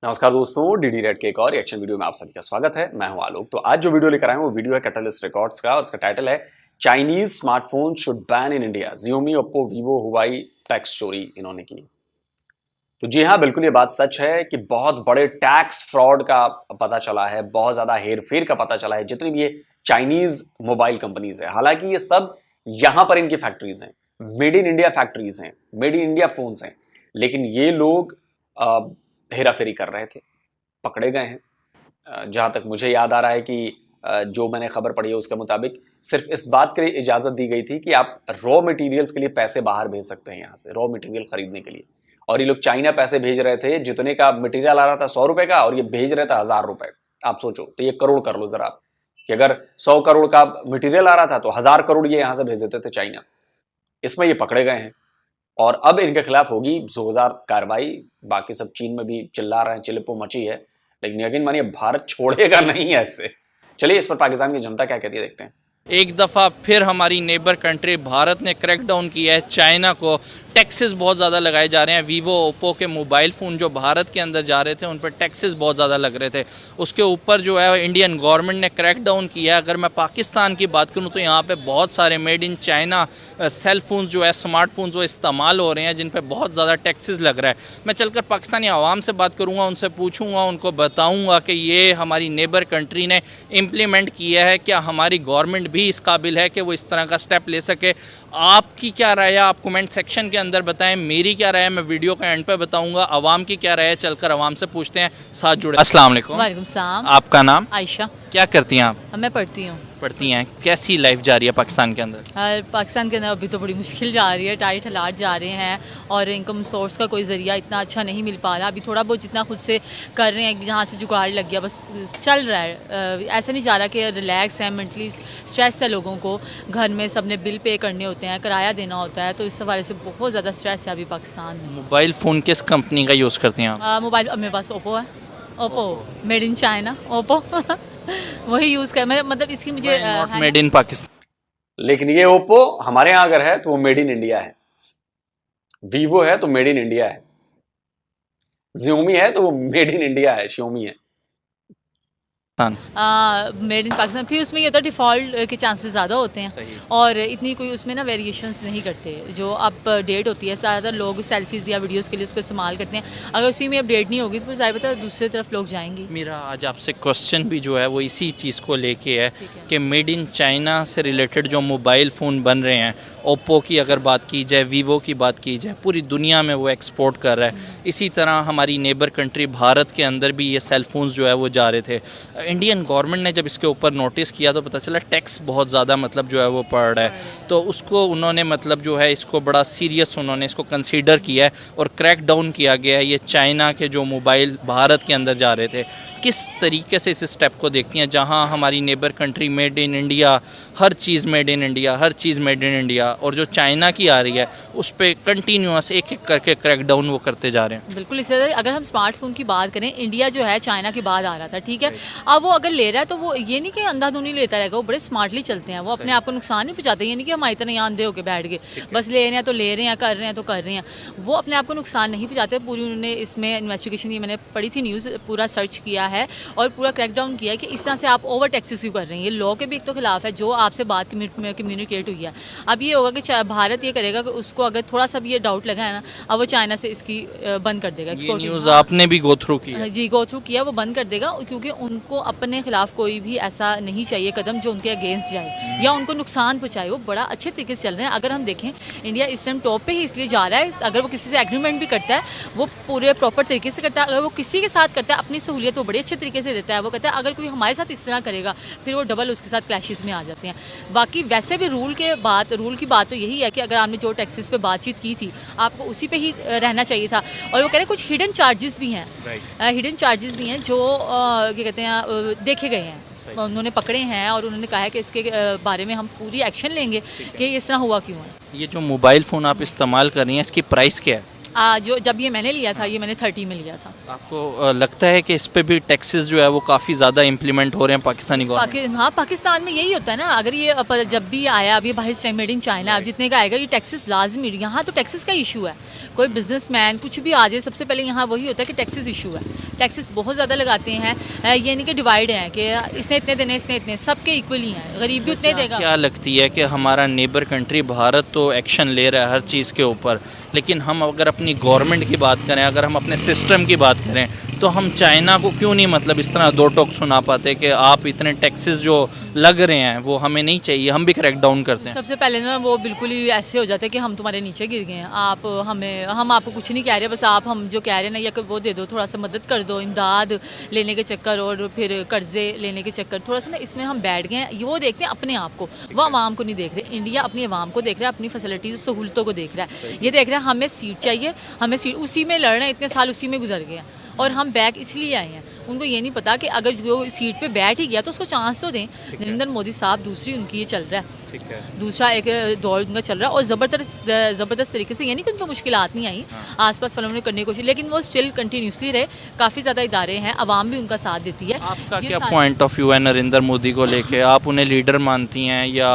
नमस्कार दोस्तों, DD red के एक और रिएक्शन वीडियो में आप सभी का स्वागत है। मैं हूं आलोक। तो आज जो वीडियो लेकर आए हैं वो वीडियो है कैटलिस्ट रिकॉर्ड्स का और उसका टाइटल है Chinese smartphone should ban in India. Xiaomi, Oppo, Vivo, Huawei tax चोरी इन्होंने की। तो जी हाँ, बिल्कुल ये बात सच है कि बहुत बड़े टैक्स फ्रॉड का पता चला है, बहुत ज्यादा हेरफेर का पता चला है जितनी भी ये चाइनीज मोबाइल कंपनीज है। हालांकि ये सब यहां पर इनकी फैक्ट्रीज हैं, मेड इन इंडिया फैक्ट्रीज हैं, मेड इन इंडिया फोन्स हैं, लेकिन ये लोग हेराफेरी कर रहे थे, पकड़े गए हैं। जहां तक मुझे याद आ रहा है कि जो मैंने खबर पढ़ी है उसके मुताबिक सिर्फ इस बात के लिए इजाजत दी गई थी कि आप रॉ मटेरियल्स के लिए पैसे बाहर भेज सकते हैं, यहां से रॉ मटेरियल खरीदने के लिए। और ये लोग चाइना पैसे भेज रहे थे, जितने का मटेरियल आ रहा था 100 रुपए का, और ये भेज रहे थे 1000 रुपए। आप सोचो, तो ये करोड़ कर लो जरा आप, कि अगर 100 करोड़ का मटेरियल आ रहा था तो 1000 करोड़ ये यहां से भेज देते थे चाइना। इसमें ये पकड़े गए हैं और अब इनके खिलाफ होगी जोरदार कार्रवाई। बाकी सब चीन में भी चिल्ला रहे हैं, चिल्पो मची है, लेकिन यकीन मानिए भारत छोड़ेगा नहीं ऐसे। चलिए इस पर पाकिस्तान की जनता क्या कहती है देखते हैं। एक दफ़ा फिर हमारी नेबर कंट्री भारत ने क्रैकडाउन किया है। चाइना को टैक्सेस बहुत ज़्यादा लगाए जा रहे हैं। वीवो, ओप्पो के मोबाइल फ़ोन जो भारत के अंदर जा रहे थे उन पर टैक्सेस बहुत ज़्यादा लग रहे थे। उसके ऊपर जो है इंडियन गवर्नमेंट ने क्रैकडाउन किया है। अगर मैं पाकिस्तान की बात करूं तो यहाँ पे बहुत सारे made in China cell phone जो है, स्मार्टफोन्स वो इस्तेमाल हो रहे हैं जिन पर बहुत ज़्यादा टैक्सेस लग रहा है। मैं चलकर पाकिस्तानी आवाम से बात करूँगा, उनसे पूछूँगा, उनको बताऊँगा कि ये हमारी नेबर कंट्री ने इम्प्लीमेंट किया है, क्या हमारी गवर्नमेंट भी इस काबिल है कि वो इस तरह का स्टेप ले सके। आपकी क्या राय है आप कमेंट सेक्शन के अंदर बताएं। मेरी क्या राय है मैं वीडियो के एंड पे बताऊंगा। आवाम की क्या राय है चलकर आवाम से पूछते हैं, साथ जुड़े। अस्सलाम वालेकुम। वालेकुम सलाम। आपका नाम? आयशा। क्या करती हैं आप? मैं पढ़ती हूँ। पढ़ती हैं। कैसी लाइफ जा रही है पाकिस्तान के अंदर? पाकिस्तान के अंदर अभी तो बड़ी मुश्किल जा रही है, टाइट हालात जा रहे हैं और इनकम सोर्स का कोई ज़रिया इतना अच्छा नहीं मिल पा रहा। अभी थोड़ा बहुत जितना खुद से कर रहे हैं, जहाँ से जुगाड़ लग गया बस चल रहा है। ऐसा नहीं जा रहा कि रिलैक्स है, मेंटली स्ट्रेस है लोगों को। घर में सब ने बिल पे करने होते हैं, किराया देना होता है, तो इस हवाले से बहुत ज़्यादा स्ट्रेस है अभी पाकिस्तान में। मोबाइल फ़ोन किस कंपनी का यूज़ करती हैं आप? मोबाइल मेरे पास ओप्पो है। Oppo made in China, Oppo वही यूज़ कर, मतलब इसकी मुझे मेड इन पाकिस्तान। लेकिन ये ओप्पो हमारे यहाँ अगर है तो वो मेड इन इंडिया है, वीवो है तो मेड इन इंडिया है, Xiaomi है तो वो मेड इन इंडिया है, Xiaomi है। Made in Pakistan. फिर उसमें ये होता है डिफ़ॉल्ट के चांसेस ज़्यादा होते हैं और इतनी कोई उसमें ना वेरिएशंस नहीं करते। जो अपडेट होती है, ज़्यादातर लोग सेल्फीज़ या वीडियोस के लिए उसको इस्तेमाल करते हैं। अगर उसी में अपडेट नहीं होगी तो ज़ाहिर बात है दूसरी तरफ लोग जाएंगे। मेरा आज आपसे क्वेश्चन भी जो है वो इसी चीज़ को लेके है कि मेड इन चाइना से रिलेटेड जो मोबाइल फ़ोन बन रहे हैं, ओप्पो की अगर बात की जाए, वीवो की बात की जाए, पूरी दुनिया में वो एक्सपोर्ट कर रहा है। इसी तरह हमारी नेबर कंट्री भारत के अंदर भी ये सेल फोन्स जो है वो जा रहे थे। इंडियन गवर्नमेंट ने जब इसके ऊपर नोटिस किया तो पता चला टैक्स बहुत ज़्यादा मतलब जो है वो पड़ रहा है, तो उसको उन्होंने मतलब जो है इसको बड़ा सीरियस उन्होंने इसको कंसीडर किया है और क्रैक डाउन किया गया है। ये चाइना के जो मोबाइल भारत के अंदर जा रहे थे, किस तरीके से इस स्टेप को देखती हैं जहां हमारी neighbour country made in India, her cheese made in India, her cheese made in India, और जो चाइना की आ रही है उस पर कंटिन्यूस एक एक करके क्रैकडाउन वो करते जा रहे हैं। बिल्कुल। इससे अगर हम स्मार्टफोन की बात करें, इंडिया जो है चाइना के बाद आ रहा था, ठीक है। अब वो अगर ले रहा है तो वो ये नहीं कि अंधाधुनी लेता रहेगा, वो बड़े स्मार्टली चलते हैं, वो अपने आप को नुकसान नहीं पहुँचाते। ये नहीं कि हमारी तरह यहाँ अंधे होकर बैठ गए, बस ले रहे हैं तो ले रहे हैं, कर रहे हैं तो कर रहे हैं। वो अपने आप को नुकसान नहीं पहुँचाते। पूरी उन्होंने इसमें इन्वेस्टिगेशन, ये मैंने पढ़ी थी न्यूज़, पूरा सर्च किया है और पूरा क्रैकडाउन किया है कि इस तरह से आप ओवर टैक्सेस क्यों कर रहे हैं। ये लॉ के भी एक तो खिलाफ है जो आपसे बात कम्युनिकेट हुई है। अब ये होगा कि भारत ये करेगा कि उसको अगर थोड़ा सा भी ये डाउट लगा है ना, अब वो चाइना से इसकी बंद कर देगा एक्सपोर्ट। न्यूज़ आपने भी गो थ्रू किया? जी, गो थ्रू किया, वो बंद कर देगा क्योंकि उनको अपने खिलाफ कोई भी ऐसा नहीं चाहिए कदम जो उनके अगेंस्ट जाए या उनको नुकसान पहुँचाए। वो बड़ा अच्छे तरीके से चल रहे हैं। अगर हम देखें, इंडिया इस टाइम टॉप पे ही इसलिए जा रहा है, अगर वो किसी से एग्रीमेंट भी करता है वो पूरे प्रॉपर तरीके से करता है। अगर वो किसी के साथ करता है अपनी सहूलियत वो बड़ी अच्छे तरीके से देता है। वो कहता है अगर कोई हमारे साथ इस तरह करेगा फिर वो डबल उसके साथ क्लैशेस में आ जाते हैं। बाकी वैसे भी रूल की बात तो यही है कि अगर आपने जो टैक्सेस पे बातचीत की थी आपको उसी पे ही रहना चाहिए था। और वो कह रहे कुछ हिडन चार्जेस भी हैं, हिडन चार्जेस भी हैं जो क्या कहते हैं देखे गए हैं, उन्होंने पकड़े हैं और उन्होंने कहा है कि इसके बारे में हम पूरी एक्शन लेंगे कि इस तरह हुआ क्यों है। ये जो मोबाइल फ़ोन आप इस्तेमाल कर रही हैं इसकी प्राइस क्या है? जो जब ये मैंने लिया था, ये मैंने 30 में लिया था। आपको लगता है कि इस पे भी टैक्सेस जो है वो काफ़ी ज़्यादा इम्प्लीमेंट हो रहे हैं पाकिस्तानी गवर्नमेंट? हाँ, पाकिस्तान में यही होता है ना, अगर ये जब भी आया, अब ये बाहर मेड इन चाइना, अब जितने का आएगा ये टैक्सेस लाजमी, यहाँ तो टैक्सेस का इशू है। कोई बिजनेसमैन कुछ भी आ जाए, सबसे पहले यहाँ वही होता है कि टैक्सेस इशू है। टैक्सेस बहुत ज़्यादा लगाते हैं। ये नहीं कि डिवाइड है कि इसने इतने देने, इसने इतने, सबके इक्वली हैं, गरीब भी उतने देगा। क्या लगती है कि हमारा नेबर कंट्री भारत तो एक्शन ले रहा है हर चीज़ के ऊपर, लेकिन हम अगर अपनी गवर्नमेंट की बात करें, अगर हम अपने सिस्टम की बात करें, तो हम चाइना को क्यों नहीं मतलब इस तरह दो टोक सुना पाते कि आप इतने टैक्सेस जो लग रहे हैं वो हमें नहीं चाहिए, हम भी क्रैक डाउन करते हैं? सबसे पहले ना वो बिल्कुल ही ऐसे हो जाते हैं कि हम तुम्हारे नीचे गिर गए हैं, आप हमें, हम आपको कुछ नहीं कह रहे, बस आप हम जो कह रहे हैं ना, या वो दे दो, थोड़ा सा मदद कर दो, इमदाद लेने के चक्कर और फिर कर्जे लेने के चक्कर, थोड़ा सा ना इसमें हम बैठ गए हैं। वो देखते हैं अपने आप को, वो आवाम को नहीं देख रहे। इंडिया अपनी आवाम को देख रहा है, अपनी फैसिलिटीज़ सहूलतों को देख रहा है। ये देख रहा है हमें सीट चाहिए, हमें सीट, उसी में लड़ रहे हैं, इतने साल उसी में गुजर गए हैं और हम बैक इसलिए आए हैं। उनको ये नहीं पता कि अगर जो सीट पे बैठ ही गया तो उसको चांस तो दें। नरेंद्र मोदी साहब, दूसरी उनकी ये चल रहा है, ठीक है। दूसरा एक दौर उनका चल रहा है और ज़बरदस्त तरीके से, ये नहीं कि उनको मुश्किलात नहीं आई, आसपास वालों ने करने की कोशिश, लेकिन वो स्टिल कंटिन्यूसली रहे। काफ़ी ज़्यादा इदारे हैं, आवाम भी उनका साथ देती है। आपका क्या पॉइंट ऑफ व्यू है नरेंद्र मोदी को लेके? आप उन्हें लीडर मानती हैं, या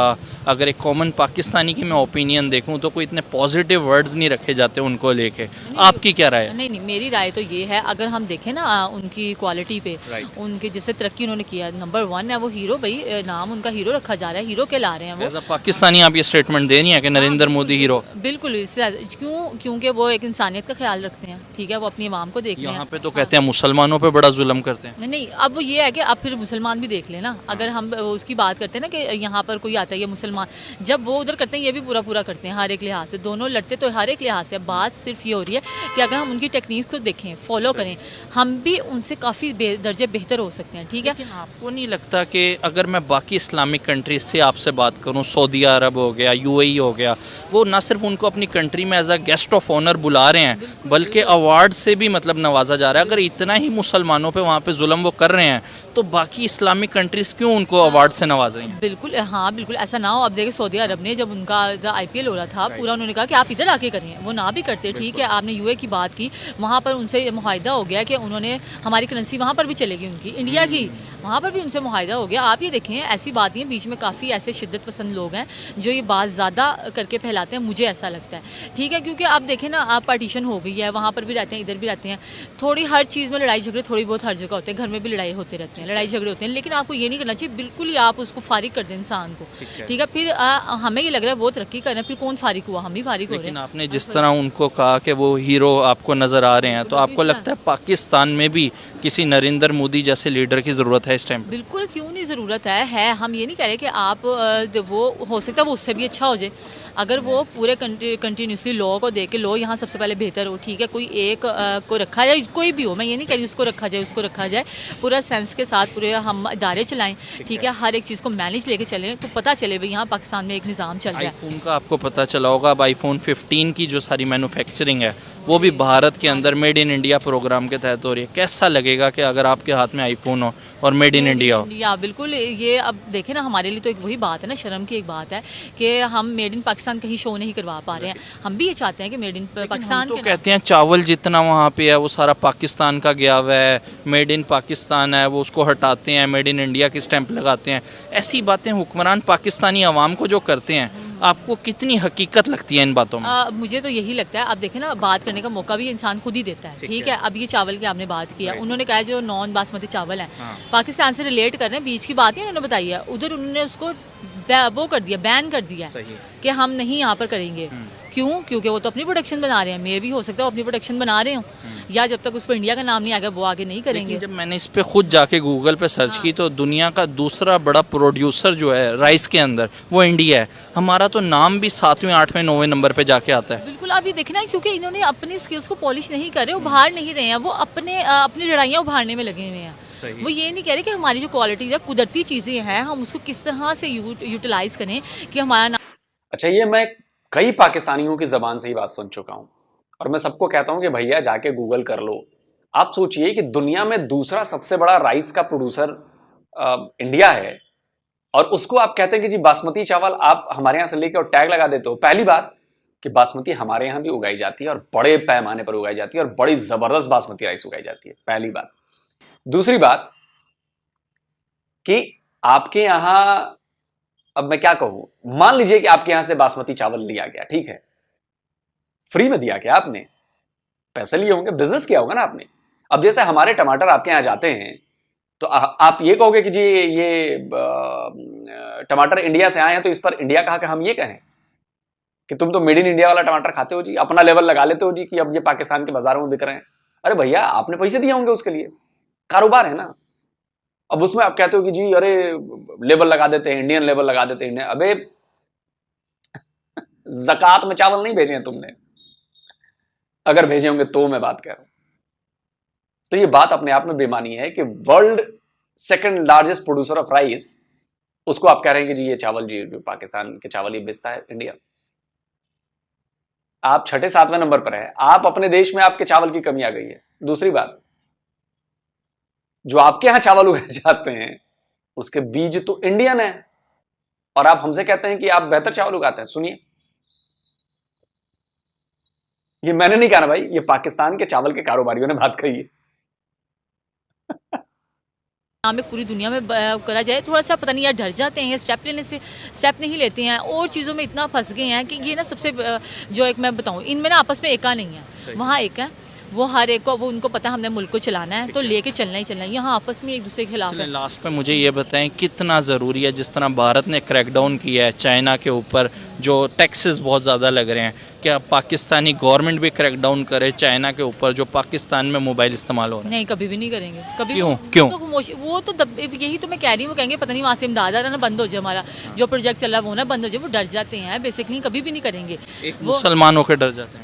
अगर एक कॉमन पाकिस्तानी की मैं ओपिनियन देखूं तो कोई इतने पॉजिटिव वर्ड्स नहीं रखे जाते उनको लेके? आपकी क्या राय है? नहीं, मेरी राय तो ये है, अगर हम देखें ना उनकी क्वालिटी पे, Right. उनकी जैसे तरक्की उन्होंने किया, नंबर 1 है वो हीरो, भाई नाम उनका हीरो रखा जा रहा है, हीरो कहला रहे हैं वो। एज अ पाकिस्तानी आप ये स्टेटमेंट दे रही हैं कि नरेंद्र मोदी हीरो? बिल्कुल, इससे क्योंकि वो एक इंसानियत का ख्याल रखते हैं, ठीक है, वो अपनी आवाम को देख रहे यहाँ हैं। पे तो कहते हैं मुसलमानों पे बड़ा जुल्म करते हैं। नहीं, अब वो ये है कि अब फिर मुसलमान भी देख लेना। अगर हम उसकी बात करते हैं ना कि यहाँ पर कोई आता है ये मुसलमान, जब वो उधर करते हैं ये भी पूरा करते हैं, हर एक लिहाज से दोनों लड़ते तो हर एक लिहाज से। बात सिर्फ ये हो रही है कि अगर हम उनकी टेक्निक को देखें, फॉलो करें, हम भी उनसे काफ़ी दर्जे बेहतर हो सकते हैं, ठीक है। लेकिन आपको नहीं लगता कि अगर मैं बाकी इस्लामिक कंट्रीज से आपसे बात करूं, सऊदी अरब हो गया, यूएई हो गया, वो ना सिर्फ उनको अपनी कंट्री में as a guest of honour बुला रहे हैं, बल्कि अवार्ड से भी मतलब नवाजा जा रहा है। अगर इतना ही मुसलमानों पे वहाँ पे जुल्म वो कर रहे हैं, तो बाकी इस्लामिक कंट्रीज क्यों उनको अवार्ड से नवाज रही हैं? बिल्कुल, हाँ बिल्कुल ऐसा ना हो। अब देखिए सऊदी अरब ने जब उनका IPL हो रहा था पूरा, उन्होंने कहा कि आप इधर आके करिए, वो ना भी करते, ठीक है। आपने UAE की बात की, वहाँ पर उनसे मुआहिदा हो गया कि उन्होंने, हमारी करेंसी वहाँ पर भी चलेगी उनकी, इंडिया की, वहाँ पर भी उनसे मुआहिदा हो गया। आप ये देखें, ऐसी बात नहीं है, बीच में काफ़ी ऐसे शिद्दत पसंद लोग हैं जो ये बात ज़्यादा करके फैलाते हैं, मुझे ऐसा लगता है, ठीक है। क्योंकि आप देखें ना, आप पार्टीशन हो गई है, वहाँ पर भी रहते हैं, इधर भी रहते हैं, थोड़ी हर चीज़ में लड़ाई झगड़े थोड़ी बहुत हर जगह होते हैं, घर में भी लड़ाई होते रहते हैं, लड़ाई झगड़े होते हैं, लेकिन आपको ये नहीं करना चाहिए बिल्कुल ही आप उसको फारिग कर दें इंसान को, ठीक है। फिर हमें ये लग रहा है वो तरक्की कर रहे हैं, फिर कौन फारिग हुआ? हम ही फारिग हो रहे लेकिन हैं। आपने जिस तरह उनको कहा कि वो हीरो आपको नज़र आ रहे हैं, तो आपको लगता है पाकिस्तान में भी किसी नरेंद्र मोदी जैसे लीडर की ज़रूरत है इस टाइम? बिल्कुल, क्यों नहीं ज़रूरत है। हम ये नहीं कह रहे कि आप वो हो सकता है वो उससे भी अच्छा हो जाए, अगर वो पूरे कंटिन्यूसली लॉ को देख के, लॉ यहाँ सबसे पहले बेहतर हो, ठीक है। कोई एक को रखा जाए, कोई भी हो, मैं ये नहीं कह रही उसको रखा जाए, उसको रखा जाए, पूरा सेंस के साथ पूरे हम इदारे चलाएं, ठीक है। हर एक चीज़ को मैनेज लेके चलें, तो पता चले भाई यहाँ पाकिस्तान में एक निज़ाम चल रहा है। आईफोन का आपको पता चला होगा, अब आईफोन 15 की जो सारी मैन्युफैक्चरिंग है वो भी भारत के अंदर मेड इन इंडिया प्रोग्राम के तहत हो रही है। कैसा लगेगा कि अगर आपके हाथ में आईफोन हो और मेड इन इंडिया हो? या बिल्कुल, ये अब देखें ना, हमारे लिए तो एक वही बात है ना, शर्म की एक बात है कि हम मेड इन पाकिस्तान कहीं शो नहीं करवा पा रहे हैं। हम भी ये चाहते हैं कि मेड इन पाकिस्तान तो के कहते हैं चावल जितना वहाँ पे है वो सारा पाकिस्तान का गया हुआ है, मेड इन पाकिस्तान है, वो उसको हटाते हैं, मेड इन इंडिया की स्टैंप लगाते हैं। ऐसी बातें हुक्मरान पाकिस्तानी अवाम को जो करते हैं, आपको कितनी हकीकत लगती है इन बातों में? मुझे तो यही लगता है। अब देखें ना, बात करने का मौका भी इंसान खुद ही देता है, ठीक है। अब ये चावल की आपने बात किया, उन्होंने कहा जो नॉन बासमती चावल है पाकिस्तान से रिलेट कर रहे हैं, बीच की बात ही उन्होंने बताई है, उधर उन्होंने उसको वो कर दिया, बैन कर दिया कि हम नहीं यहाँ पर करेंगे। क्यों? क्योंकि वो तो अपनी प्रोडक्शन बना रहे हैं, मे भी हो सकता है वो अपनी प्रोडक्शन बना रहे हो, या जब तक उस पर इंडिया का नाम नहीं आएगा वो आगे नहीं करेंगे। जब मैंने इस पे खुद जाके गूगल पे सर्च की तो दुनिया का दूसरा बड़ा प्रोड्यूसर जो है राइस के अंदर वो इंडिया है। हमारा तो नाम भी 7वें 8वें 9वें नंबर पे जाके आता है। बिल्कुल, आप ये देखना है, क्योंकि इन्होंने अपनी स्किल्स को पॉलिश नहीं कर रहे, उभार नहीं रहे हैं, वो अपनी लड़ाइयाँ उभारने में लगे हुए हैं। वो ये नहीं कह रहे कि हमारी जो क्वालिटी है, कुदरती चीज़ें हैं, हम उसको किस तरह से यूटिलाइज करें कि हमारा नाम। अच्छा, ये मैं कई पाकिस्तानियों की जबान से ही बात सुन चुका हूं और मैं सबको कहता हूं कि भैया जाके गूगल कर लो। आप सोचिए कि दुनिया में दूसरा सबसे बड़ा राइस का प्रोड्यूसर इंडिया है और उसको आप कहते हैं कि जी बासमती चावल आप हमारे यहां से लेके और टैग लगा देते हो। पहली बात कि बासमती हमारे यहां भी उगाई जाती है और बड़े पैमाने पर उगाई जाती है और बड़ी जबरदस्त बासमती राइस उगाई जाती है, पहली बात। दूसरी बात कि आपके यहां, अब मैं क्या कहूं, मान लीजिए कि आपके यहां से बासमती चावल लिया गया, ठीक है, फ्री में दिया गया, आपने पैसे लिए होंगे, बिजनेस किया होगा ना आपने। अब जैसे हमारे टमाटर आपके यहां जाते हैं तो आप ये कहोगे कि जी ये टमाटर इंडिया से आए हैं तो इस पर इंडिया कहा कि हम ये कहें कि तुम तो मेड इन इंडिया वाला टमाटर खाते हो जी, अपना लेवल लगा लेते हो जी कि अब ये पाकिस्तान के बाजारों में बिक रहे हैं। अरे भैया, आपने पैसे दिए होंगे उसके लिए, कारोबार है ना। अब उसमें आप कहते हो कि जी अरे लेबल लगा देते हैं, इंडियन लेबल लगा देते हैं। अबे ज़कात में चावल नहीं भेजे हैं तुमने, अगर भेजे होंगे तो मैं बात कर रहा हूं। तो ये बात अपने आप में बेमानी है कि world second largest producer of rice, उसको आप कह रहे हैं कि जी ये चावल, जी जो पाकिस्तान के चावल ये बेचता है इंडिया। आप 6-7वें नंबर पर है, आप अपने देश में आपके चावल की कमी आ गई है। दूसरी बात, जो आपके यहां चावल उगाए जाते हैं उसके बीज तो इंडियन है और आप हमसे कहते हैं कि आप बेहतर चावल उगाते हैं। सुनिए, ये मैंने नहीं कहा ना भाई, ये पाकिस्तान के चावल के कारोबारियों ने बात कही है। में पूरी दुनिया में करा जाए, थोड़ा सा पता नहीं यार डर जाते हैं स्टेप लेने से, स्टेप नहीं लेते हैं और चीज़ों में इतना फंस गए हैं कि ये ना सबसे जो एक मैं बताऊं, इनमें ना आपस में एका नहीं है, वहाँ एक है, वो हर एक को, वो उनको पता है हमने मुल्क को चलाना है तो लेके चलना ही चलना है। यहाँ आपस में एक दूसरे के खिलाफ है। लास्ट पे मुझे ये बताएं कितना ज़रूरी है, जिस तरह भारत ने क्रैकडाउन किया है चाइना के ऊपर, जो टैक्सेस बहुत ज़्यादा लग रहे हैं, क्या पाकिस्तानी गवर्नमेंट भी क्रैकडाउन करे चाइना के ऊपर जो पाकिस्तान में मोबाइल इस्तेमाल हो रहा है? नहीं, कभी भी नहीं करेंगे, कभी। क्यों? वो तो यही तो मैं कह रही हूँ, वो कहेंगे पता नहीं वहाँ से इमदाद आ रहा ना बंद हो जाए, हमारा जो प्रोजेक्ट चल रहा है वो ना बंद हो जाए। वो डर जाते हैं बेसिकली, कभी भी नहीं करेंगे। मुसलमान होकर डर जाते हैं,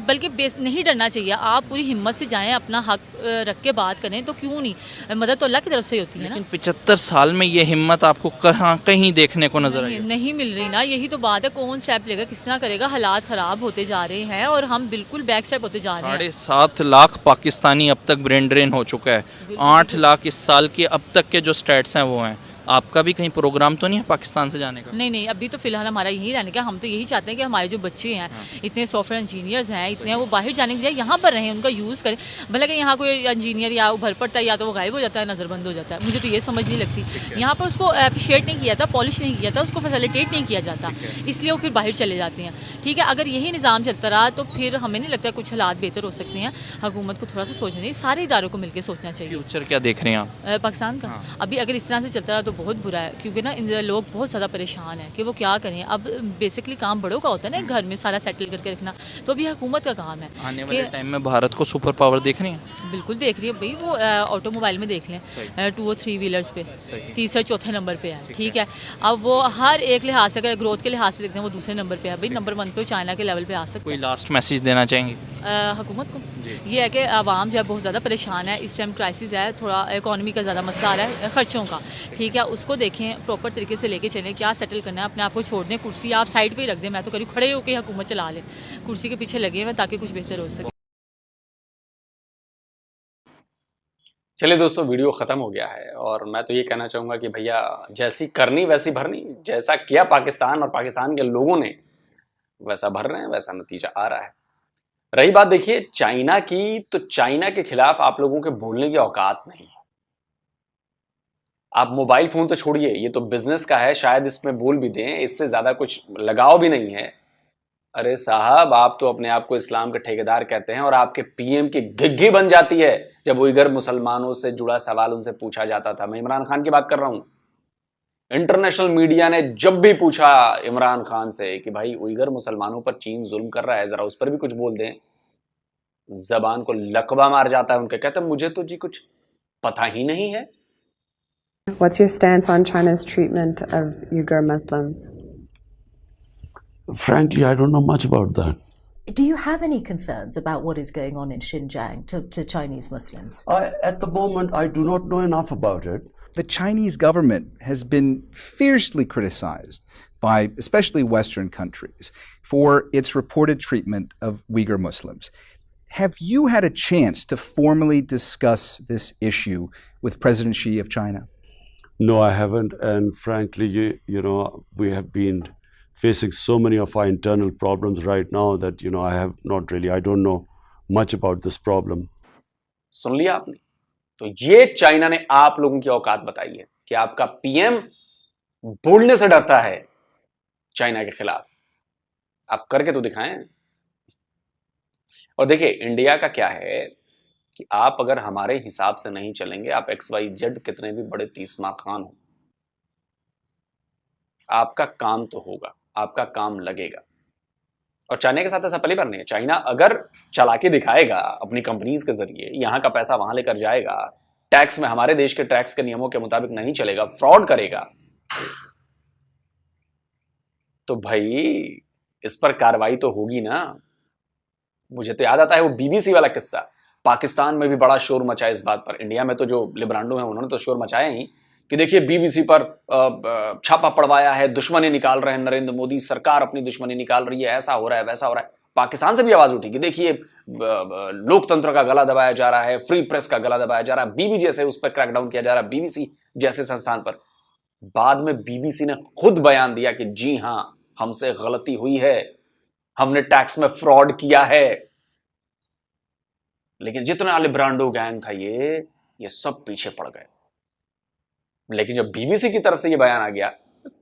बल्कि नहीं डरना चाहिए। आप पूरी हिम्मत से जाएं, अपना हक रख के बात करें, तो क्यों नहीं, मदद तो अल्लाह की तरफ से ही होती है ना। 75 साल में ये हिम्मत आपको कहीं देखने को नजर आई? नहीं मिल रही ना, यही तो बात है। कौन स्टेप लेगा, किस तरह करेगा? हालात ख़राब होते जा रहे हैं और हम बिल्कुल बैक स्टेप होते जा रहे हैं। 7.5 लाख पाकिस्तानी अब तक ब्रेन ड्रेन हो चुका है। 8 लाख इस साल के अब तक के जो स्टैट्स हैं वो हैं। आपका भी कहीं प्रोग्राम तो नहीं है पाकिस्तान से जाने का? नहीं, अभी तो फिलहाल हमारा यही रहने का। हम तो यही चाहते हैं कि हमारे जो बच्चे हैं, इतने सॉफ्टवेयर इंजीनियर्स हैं, इतने, वो बाहर जाने के बजाय यहाँ पर रहें, उनका यूज़ करें। भले कि यहाँ कोई इंजीनियर या उभर पड़ता है या तो वो गायब हो जाता है, नज़रबंद हो जाता है। मुझे तो ये समझ नहीं लगती, यहाँ पर उसको अप्रिशिएट नहीं किया था, पॉलिश नहीं किया था, उसको फैसिलिटेट नहीं किया जाता, इसलिए वो फिर बाहर चले जाते हैं। ठीक है, अगर यही निज़ाम चलता रहा तो फिर हमें नहीं लगता कुछ हालात बेहतर हो सकते हैं। हुकूमत को थोड़ा सा सोचना चाहिए, सारे इदारों को मिलकर सोचना चाहिए। फ्यूचर क्या देख रहे हैं आप पाकिस्तान का? अभी अगर इस तरह से चलता रहा तो बहुत बुरा है, क्योंकि ना इन लोग बहुत ज़्यादा परेशान हैं कि वो क्या करें। अब बेसिकली काम बड़ों का होता है ना, घर में सारा सेटल करके रखना, तो अभी हुकूमत का काम है। आने वाले टाइम में भारत को सुपर पावर देख रही है? बिल्कुल देख रही है भाई, वो ऑटोमोबाइल में देख लें, 2 और 3 व्हीलर्स पे तीसरे चौथे नंबर पे है। ठीक है, अब वो हर एक लिहाज से, अगर ग्रोथ के लिहाज से देखते हैं, वो दूसरे नंबर पे है भाई। नंबर 1 पे चाइना के लेवल पे आ सकते हैं। कोई लास्ट मैसेज देना चाहेंगे हुकूमत को? ये है कि आवाम जो है बहुत ज़्यादा परेशान है, इस टाइम क्राइसिस है, थोड़ा इकॉनमी का ज़्यादा मसला आ रहा है, ख़र्चों का। ठीक है, उसको देखें, प्रॉपर तरीके से लेके चलें, क्या सेटल करना है, अपने आप को छोड़ दें, कुर्सी आप साइड पे ही रख दें। मैं तो करीब खड़े होकर हुकूमत चला लें, कुर्सी के पीछे लगे हुए ताकि कुछ बेहतर हो सके। चलिए दोस्तों, वीडियो ख़त्म हो गया है और मैं तो ये कहना चाहूँगा कि भैया जैसी करनी वैसी भरनी। जैसा किया पाकिस्तान और पाकिस्तान के लोगों ने, वैसा भर रहे हैं, वैसा नतीजा आ रहा है। रही बात देखिए चाइना की, तो चाइना के खिलाफ आप लोगों के बोलने की औकात नहीं है। आप मोबाइल फोन तो छोड़िए, ये तो बिजनेस का है, शायद इसमें बोल भी दें, इससे ज्यादा कुछ लगाव भी नहीं है। अरे साहब, आप तो अपने आप को इस्लाम के ठेकेदार कहते हैं और आपके पीएम की घिघी बन जाती है जब उइगर मुसलमानों से जुड़ा सवाल उनसे पूछा जाता था। मैं इमरान खान की बात कर रहा हूं। इंटरनेशनल मीडिया ने जब भी पूछा इमरान खान से कि भाई उइगर मुसलमानों पर चीन जुल्म कर रहा है, जरा उस पर भी कुछ बोल दें, जबान को लकवा मार जाता है उनके। कहते मुझे तो जी कुछ पता ही नहीं है। What's your stance on China's treatment of Uyghur Muslims? Frankly, I don't know much about that. Do you have any concerns about what is going on in Xinjiang to Chinese Muslims? At the moment, I do not know enough about it. The Chinese government has been fiercely criticized by especially Western countries for its reported treatment of Uyghur Muslims. Have you had a chance to formally discuss this issue with President Xi of China? No, I haven't. And frankly, you know, we have been facing so many of our internal problems right now that, I don't know much about this problem. सुन लिया आपने? तो ये China ने आप लोगों की औकात बताई है कि आपका पीएम बोलने से डरता है चाइना के खिलाफ। आप करके तो दिखाएं। और देखिए, इंडिया का क्या है कि आप अगर हमारे हिसाब से नहीं चलेंगे, आप XYZ कितने भी बड़े 30 मार खान हो, आपका काम तो होगा, आपका काम लगेगा। और चाइना के साथ ऐसा पहली बार नहीं है। चाइना अगर चालाकी दिखाएगा अपनी कंपनीज के जरिए, यहां का पैसा वहां लेकर जाएगा, टैक्स में हमारे देश के टैक्स के नियमों के मुताबिक नहीं चलेगा, फ्रॉड करेगा, तो भाई इस पर कार्रवाई तो होगी ना। मुझे तो याद आता है वो बीबीसी वाला किस्सा। पाकिस्तान में भी बड़ा शोर मचा इस बात पर। इंडिया में तो जो लिब्रांडो हैं उन्होंने तो शोर मचाया ही कि देखिए बीबीसी पर छापा पड़वाया है, दुश्मनी निकाल रहे हैं, नरेंद्र मोदी सरकार अपनी दुश्मनी निकाल रही है, ऐसा हो रहा है, वैसा हो रहा है। पाकिस्तान से भी आवाज उठी कि देखिए लोकतंत्र का गला दबाया जा रहा है, फ्री प्रेस का गला दबाया जा रहा है, बीबी जैसे उस पर क्रैकडाउन किया जा रहा है, बीबीसी जैसे संस्थान पर। बाद में बीबीसी ने खुद बयान दिया कि जी हां, हमसे गलती हुई है, हमने टैक्स में फ्रॉड किया है। लेकिन जितना लिब्रांडो गैंग था ये सब पीछे पड़ गए। लेकिन जब बीबीसी की तरफ से ये बयान आ गया,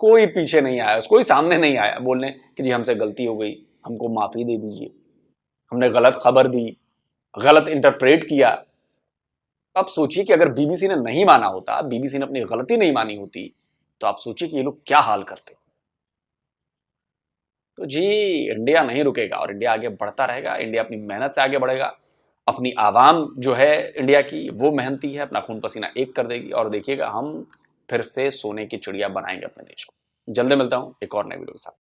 कोई पीछे नहीं आया, कोई सामने नहीं आया बोलने कि जी हमसे गलती हो गई, हमको माफी दे दीजिए, हमने गलत खबर दी, गलत इंटरप्रेट किया। अब सोचिए कि अगर बीबीसी ने नहीं माना होता, बीबीसी ने अपनी गलती नहीं मानी होती, तो आप सोचिए कि ये लोग क्या हाल करते। तो जी इंडिया नहीं रुकेगा और इंडिया आगे बढ़ता रहेगा। इंडिया अपनी मेहनत से आगे बढ़ेगा। अपनी आवाम जो है इंडिया की, वो मेहनती है, अपना खून पसीना एक कर देगी। और देखिएगा हम फिर से सोने की चिड़िया बनाएंगे अपने देश को। जल्दी मिलता हूं एक और नए वीडियो के साथ।